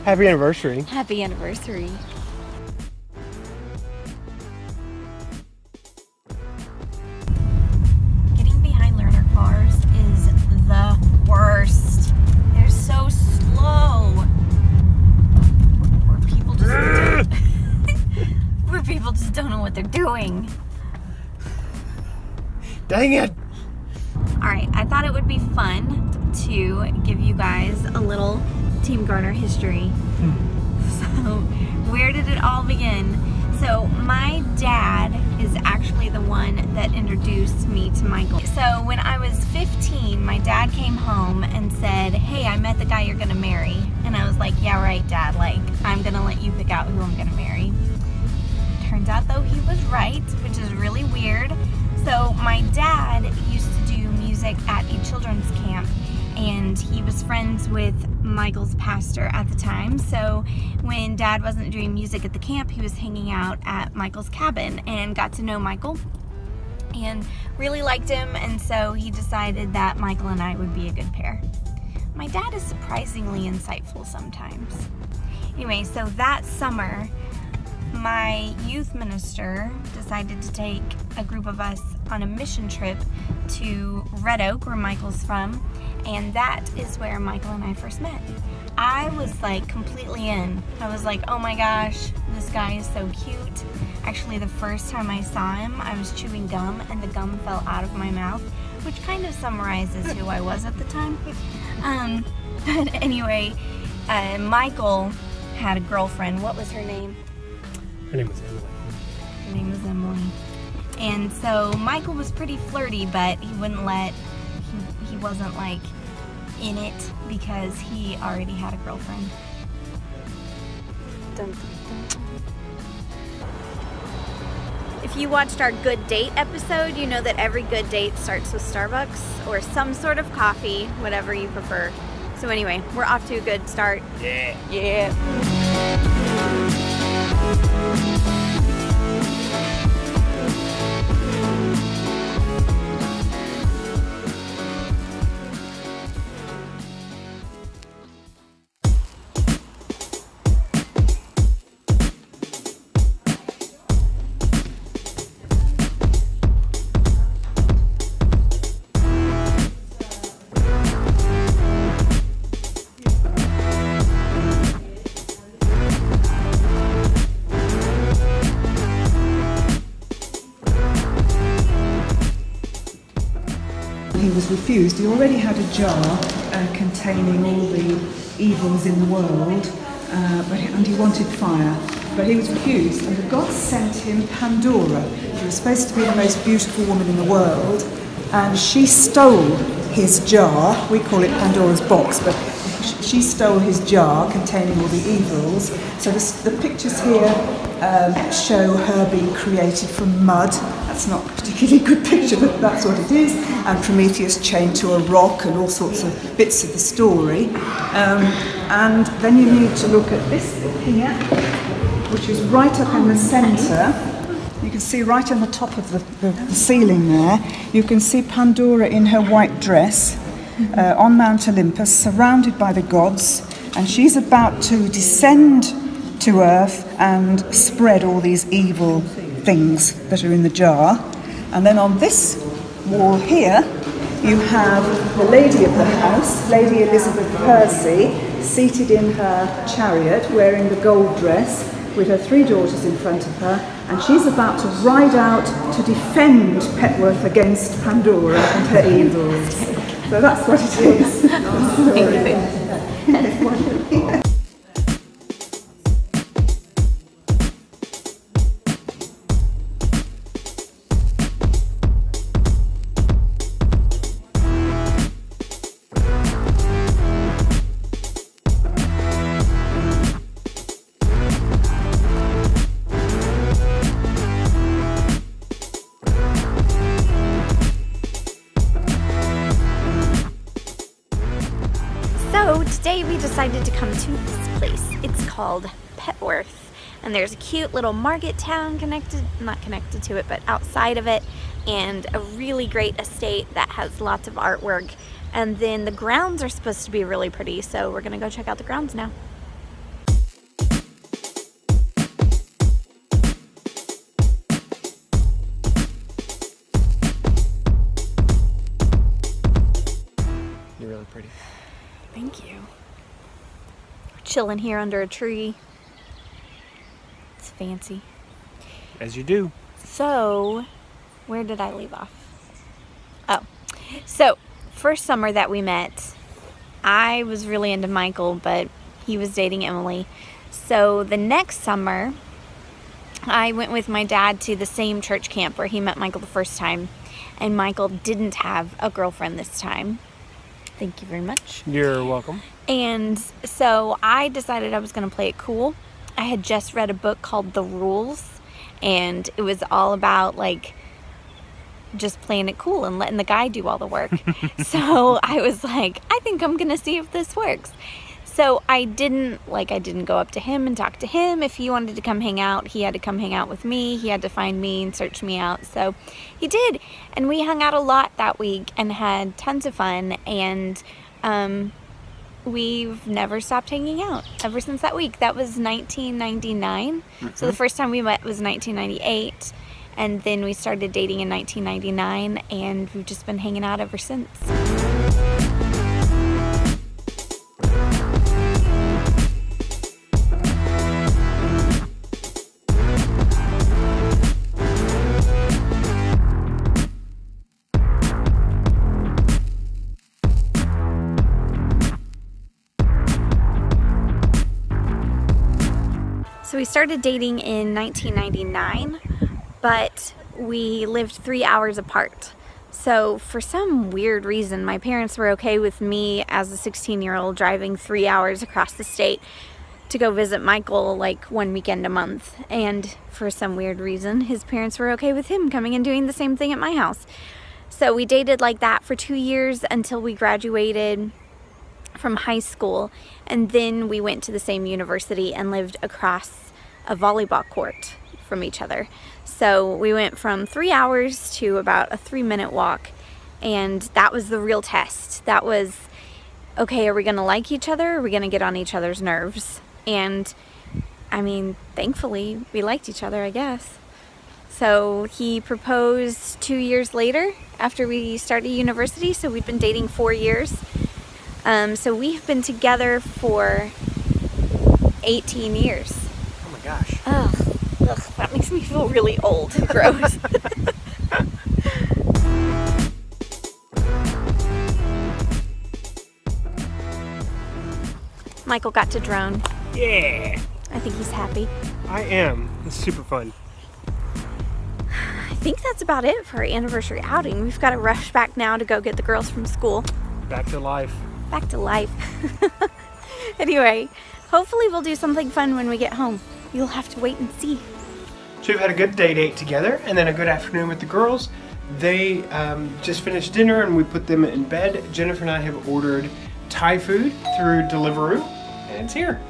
Happy anniversary. Happy anniversary. Getting behind learner cars is the worst. They're so slow. Where people just don't know what they're doing. Dang it. Alright, I thought it would be fun to give you guys a little Team Garner history. So, where did it all begin? So, my dad is actually the one that introduced me to Michael. So, when I was 15, my dad came home and said, "Hey, I met the guy you're gonna marry." And I was like, "Yeah, right, Dad. Like, I'm gonna let you pick out who I'm gonna marry." Turns out, though, he was right, which is really weird. So, my dad used to do music at a children's camp, and he was friends with Michael's pastor at the time. So when Dad wasn't doing music at the camp, he was hanging out at Michael's cabin and got to know Michael and really liked him, and so he decided that Michael and I would be a good pair. My dad is surprisingly insightful sometimes. Anyway, so that summer, my youth minister decided to take a group of us on a mission trip to Red Oak, where Michael's from, and that is where Michael and I first met. I was like completely in. I was like, oh my gosh, this guy is so cute. Actually, the first time I saw him, I was chewing gum and the gum fell out of my mouth, which kind of summarizes who I was at the time. But anyway, Michael had a girlfriend. What was her name? Her name was Emily. Her name was Emily. And so Michael was pretty flirty, but he wouldn't let, he wasn't like in it because he already had a girlfriend. Dun, dun, dun. If you watched our good date episode, you know that every good date starts with Starbucks or some sort of coffee, whatever you prefer. So anyway, we're off to a good start. Yeah. Yeah. He was refused. He already had a jar containing all the evils in the world, and he wanted fire. But he was refused, and the gods sent him Pandora. She was supposed to be the most beautiful woman in the world, and she stole his jar. We call it Pandora's box, but she stole his jar containing all the evils. So the pictures here show her being created from mud. That's not a particularly good picture, but that's what it is. And Prometheus chained to a rock and all sorts of bits of the story. And then you need to look at this here, which is right up in the centre. You can see right on the top of the ceiling there, you can see Pandora in her white dress on Mount Olympus, surrounded by the gods, and she's about to descend to earth and spread all these evil things that are in the jar. And then on this wall here, you have the lady of the house, Lady Elizabeth Percy, seated in her chariot, wearing the gold dress, with her 3 daughters in front of her, and she's about to ride out to defend Petworth against Pandora and her evils. So that's what it is. That's wonderful. So today we decided to come to this place. It's called Petworth, and there's a cute little market town not connected to it, but outside of it, and a really great estate that has lots of artwork. And then the grounds are supposed to be really pretty, so we're gonna go check out the grounds now. chilling here under a tree. It's fancy. As you do. So, where did I leave off? Oh, so first summer that we met, I was really into Michael, but he was dating Emily. So the next summer, I went with my dad to the same church camp where he met Michael the first time, and Michael didn't have a girlfriend this time. Thank you very much. You're welcome. And so I decided I was going to play it cool. I had just read a book called The Rules, and it was all about like just playing it cool and letting the guy do all the work. So I was like, I think I'm going to see if this works. So I didn't go up to him and talk to him. If he wanted to come hang out, he had to come hang out with me. He had to find me and search me out. So he did. And we hung out a lot that week and had tons of fun. And we've never stopped hanging out ever since that week. That was 1999. So the first time we met was 1998. And then we started dating in 1999. And we've just been hanging out ever since. So we started dating in 1999, but we lived 3 hours apart. So for some weird reason, my parents were okay with me as a 16-year-old driving 3 hours across the state to go visit Michael like one weekend a month. And for some weird reason, his parents were okay with him coming and doing the same thing at my house. So we dated like that for 2 years until we graduated from high school, and then we went to the same university and lived across a volleyball court from each other. So we went from 3 hours to about a 3-minute walk, and that was the real test. That was, okay, are we gonna like each other? Or are we gonna get on each other's nerves? And I mean, thankfully we liked each other, I guess. So he proposed 2 years later after we started university, so we'd been dating 4 years. So we've been together for 18 years. Oh my gosh. Ugh, that makes me feel really old and gross. Michael got to drone. Yeah. I think he's happy. I am. It's super fun. I think that's about it for our anniversary outing. We've got to rush back now to go get the girls from school. Back to life. Back to life. Anyway, hopefully we'll do something fun when we get home. You'll have to wait and see. So we've had a good day date together and then a good afternoon with the girls. They just finished dinner and we put them in bed. Jennifer and I have ordered Thai food through Deliveroo and it's here.